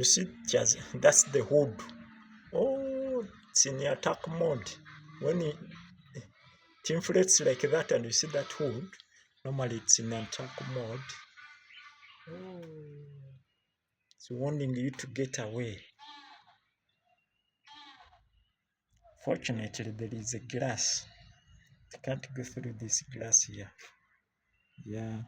You see, that's the hood. Oh, it's in attack mode. When it inflates like that and you see that hood, normally it's in attack mode. Oh, it's warning you to get away. Fortunately, there is a glass. I can't go through this glass here. Yeah.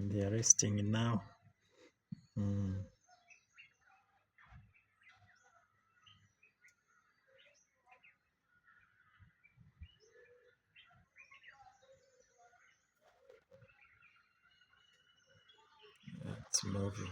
They are resting now. It's moving.